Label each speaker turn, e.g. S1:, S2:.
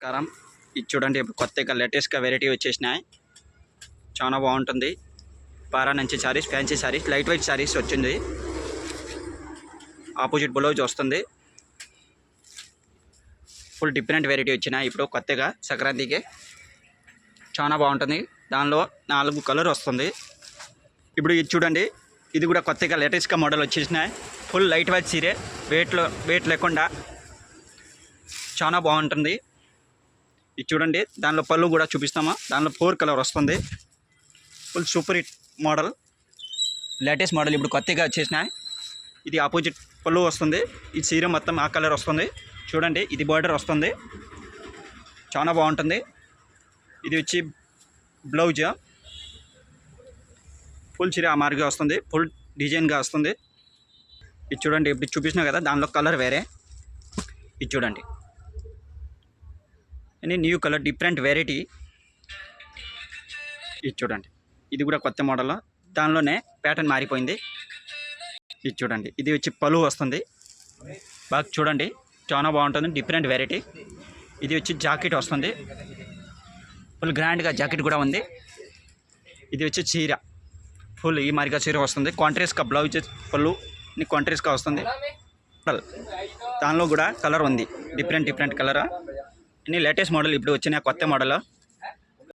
S1: నమస్కారం. ఇది చూడండి, ఇప్పుడు కొత్తగా లేటెస్ట్గా వెరైటీ వచ్చేసినాయి. చాలా బాగుంటుంది. పారా నుంచి saris, fancy saris, light weight saris వచ్చింది. ఆపోజిట్ బ్లౌజ్ వస్తుంది. ఫుల్ డిఫరెంట్ వెరైటీ వచ్చినాయి ఇప్పుడు కొత్తగా సంక్రాంతికి. చాలా బాగుంటుంది. దానిలో 4 కలర్ వస్తుంది. ఇప్పుడు ఇది చూడండి, ఇది కూడా కొత్తగా లేటెస్ట్గా మోడల్ వచ్చేసినాయి. ఫుల్ లైట్ వెయిట్ సీరే, వెయిట్ లేకుండా చాలా బాగుంటుంది. ఇది చూడండి, దానిలో పళ్ళు కూడా చూపిస్తామా. దానిలో 4 కలర్ వస్తుంది. Full super hit model, latest model ఇప్పుడు కొత్తగా వచ్చేసినాయి. ఇది ఆపోజిట్ పళ్ళు వస్తుంది. ఈ చీర మొత్తం ఆ కలర్ వస్తుంది. చూడండి, ఇది బార్డర్ వస్తుంది. చాలా బాగుంటుంది. ఇది వచ్చి బ్లౌజ్, ఫుల్ చీర ఆ మార్గా వస్తుంది. ఫుల్ డిజైన్గా వస్తుంది. ఇది చూడండి, ఇప్పుడు చూపించినా కదా, దానిలో కలర్ వేరే. ఇది చూడండి, అని న్యూ కలర్ డిఫరెంట్ వెరైటీ. ఇది చూడండి, ఇది కూడా కొత్త మోడల్. దానిలోనే ప్యాటర్న్ మారిపోయింది. ఇది చూడండి, ఇది వచ్చి పళ్ళు వస్తుంది. బాగా చూడండి, చాలా బాగుంటుంది. Different variety. ఇది వచ్చి జాకెట్ వస్తుంది. ఫుల్ గ్రాండ్గా జాకెట్ కూడా ఉంది. ఇది వచ్చి చీర, ఫుల్ ఈ మారిగా చీర వస్తుంది. కాంట్రాస్ట్గా బ్లౌజ్, పళ్ళు కాంట్రాస్ట్గా వస్తుంది. దానిలో కూడా కలర్ ఉంది, డిఫరెంట్ కలర్. ఇన్ని లేటెస్ట్ మోడల్ ఇప్పుడు వచ్చిన కొత్త మోడల్.